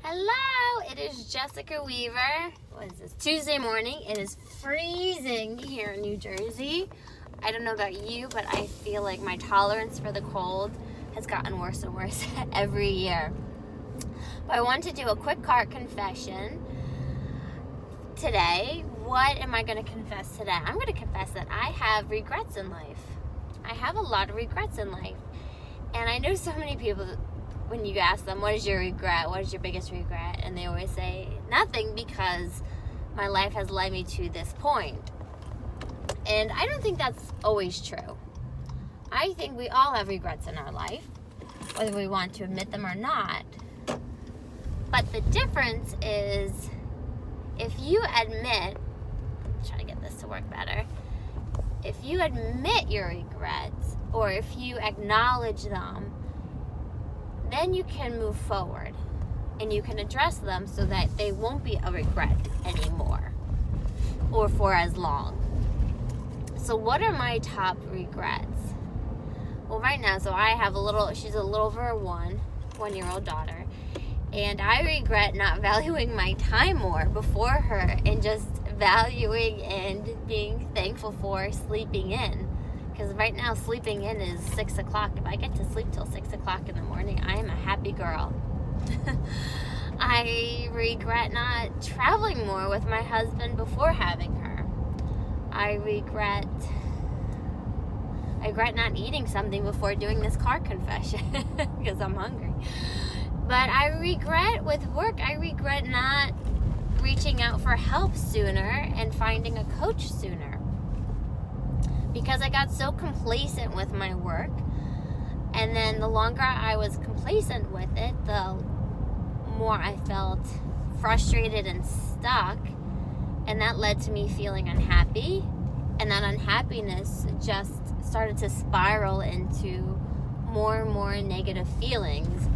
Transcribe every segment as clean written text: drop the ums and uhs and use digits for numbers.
Hello, it is Jessica Weaver. What is this? Tuesday morning. It is freezing here in New Jersey. I don't know about you, but I feel like my tolerance for the cold has gotten worse and worse every year. But I want to do a quick cart confession today. What am I going to confess today? I'm going to confess that I have regrets in life. I have a lot of regrets in life. And I know so many people, when you ask them, what is your regret? What is your biggest regret? And they always say, nothing, because my life has led me to this point. And I don't think that's always true. I think we all have regrets in our life, whether we want to admit them or not. But the difference is, if you admit, I'm trying to get this to work better, if you admit your regrets, or if you acknowledge them, then you can move forward and you can address them so that they won't be a regret anymore or for as long. So what are my top regrets? Well, right now, so I have she's a little over a one-year-old daughter, and I regret not valuing my time more before her and just valuing and being thankful for sleeping in. Because right now, sleeping in is 6 o'clock. If I get to sleep till 6 o'clock in the morning, I am a happy girl. I regret not traveling more with my husband before having her. I regret not eating something before doing this car confession because I'm hungry. But I regret with work, I regret not reaching out for help sooner and finding a coach sooner. Because I got so complacent with my work, and then the longer I was complacent with it, the more I felt frustrated and stuck, and that led to me feeling unhappy, and that unhappiness just started to spiral into more and more negative feelings.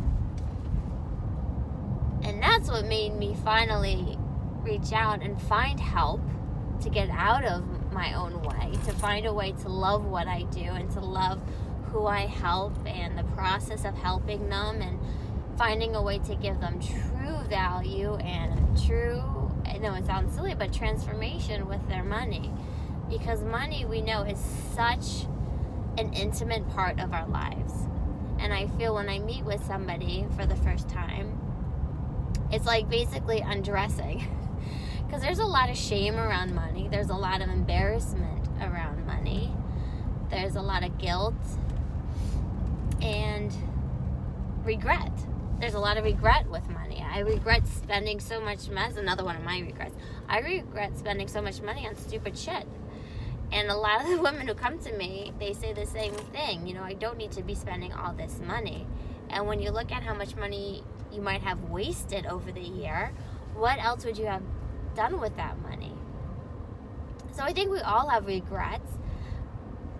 And that's what made me finally reach out and find help to get out of my own way, to find a way to love what I do and to love who I help and the process of helping them, and finding a way to give them true value and true, I know it sounds silly, but transformation with their money. Because money, we know, is such an intimate part of our lives. And I feel when I meet with somebody for the first time, it's like basically undressing. Because there's a lot of shame around money. There's a lot of embarrassment around money. There's a lot of guilt and regret. There's a lot of regret with money. I regret spending so much money. That's another one of my regrets. I regret spending so much money on stupid shit. And a lot of the women who come to me, they say the same thing. You know, I don't need to be spending all this money. And when you look at how much money you might have wasted over the year, what else would you have done with that money? So I think we all have regrets,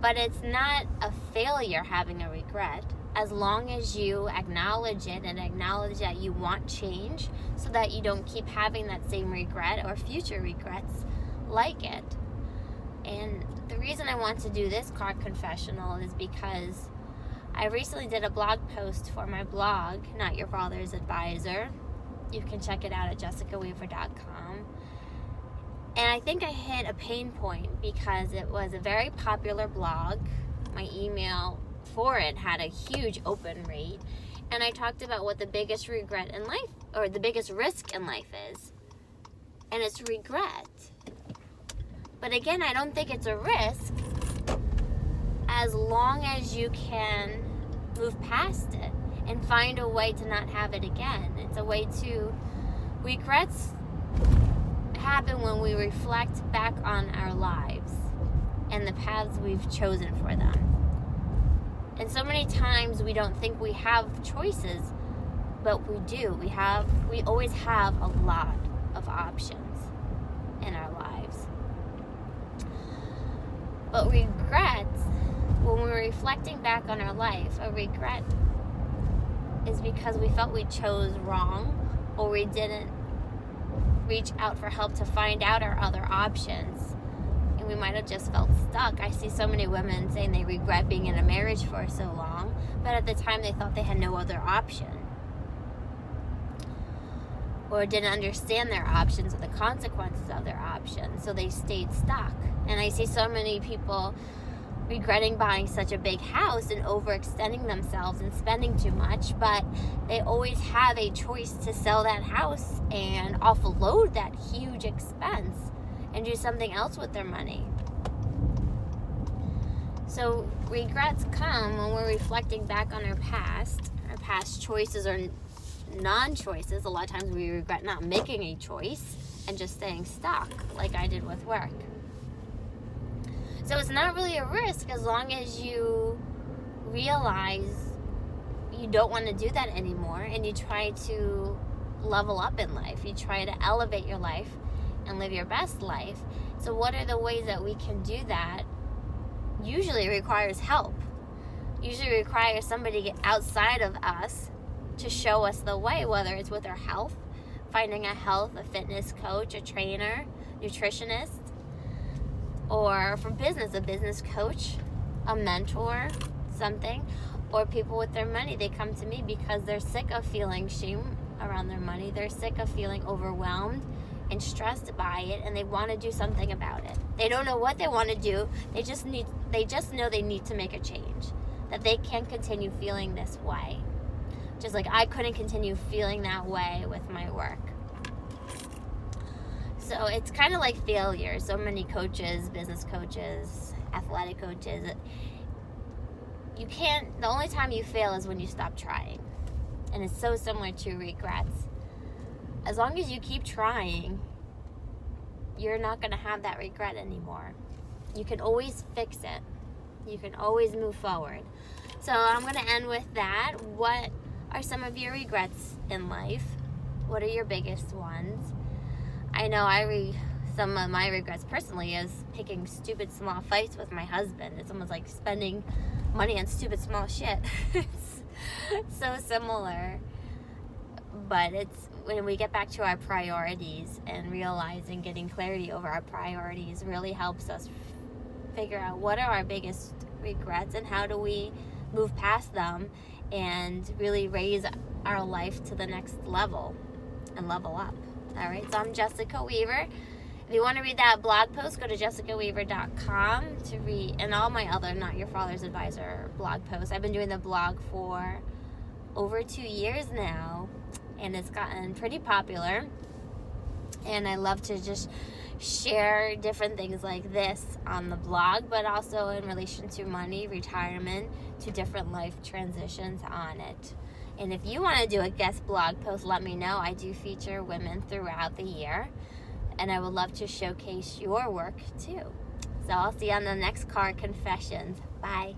but it's not a failure having a regret, as long as you acknowledge it and acknowledge that you want change, so that you don't keep having that same regret or future regrets like it. And the reason I want to do this card confessional is because I recently did a blog post for my blog, Not Your Father's Advisor. You can check it out at jessicaweaver.com. And I think I hit a pain point because it was a very popular blog. My email for it had a huge open rate. And I talked about what the biggest regret in life, or the biggest risk in life is. And it's regret. But again, I don't think it's a risk as long as you can move past it and find a way to not have it again. It's a way to, regrets happen when we reflect back on our lives and the paths we've chosen for them. And so many times we don't think we have choices, but we do. We always have a lot of options in our lives. But regrets, when we're reflecting back on our life, a regret is because we felt we chose wrong, or we didn't reach out for help to find out our other options, and we might have just felt stuck. I see so many women saying they regret being in a marriage for so long, but at the time they thought they had no other option. or didn't understand their options or the consequences of their options, so they stayed stuck. And I see so many people regretting buying such a big house and overextending themselves and spending too much, but they always have a choice to sell that house and offload that huge expense and do something else with their money. So regrets come when we're reflecting back on our past choices or non-choices. A lot of times we regret not making a choice and just staying stuck, like I did with work. So it's not really a risk as long as you realize you don't want to do that anymore and you try to level up in life. You try to elevate your life and live your best life. So what are the ways that we can do that? Usually it requires help. Usually it requires somebody outside of us to show us the way, whether it's with our health, finding a fitness coach, a trainer, nutritionist, or for business, a business coach, a mentor, something, or people with their money. They come to me because they're sick of feeling shame around their money. They're sick of feeling overwhelmed and stressed by it, and they want to do something about it. They don't know what they want to do. They just know they need to make a change, that they can't continue feeling this way. Just like I couldn't continue feeling that way with my work. So it's kind of like failure. So many coaches, business coaches, athletic coaches, the only time you fail is when you stop trying. And it's so similar to regrets. As long as you keep trying, you're not going to have that regret anymore. You can always fix it. You can always move forward. So I'm going to end with that. What are some of your regrets in life? What are your biggest ones? I know some of my regrets personally is picking stupid small fights with my husband. It's almost like spending money on stupid small shit. It's so similar. But it's when we get back to our priorities and realizing, getting clarity over our priorities really helps us figure out what are our biggest regrets and how do we move past them and really raise our life to the next level and level up. All right, so I'm Jessica Weaver. If you want to read that blog post, go to jessicaweaver.com to read, and all my other Not Your Father's Advisor blog posts. I've been doing the blog for over 2 years now, and it's gotten pretty popular. And I love to just share different things like this on the blog, but also in relation to money, retirement, to different life transitions on it. And if you want to do a guest blog post, let me know. I do feature women throughout the year, and I would love to showcase your work too. So I'll see you on the next card, Confessions. Bye.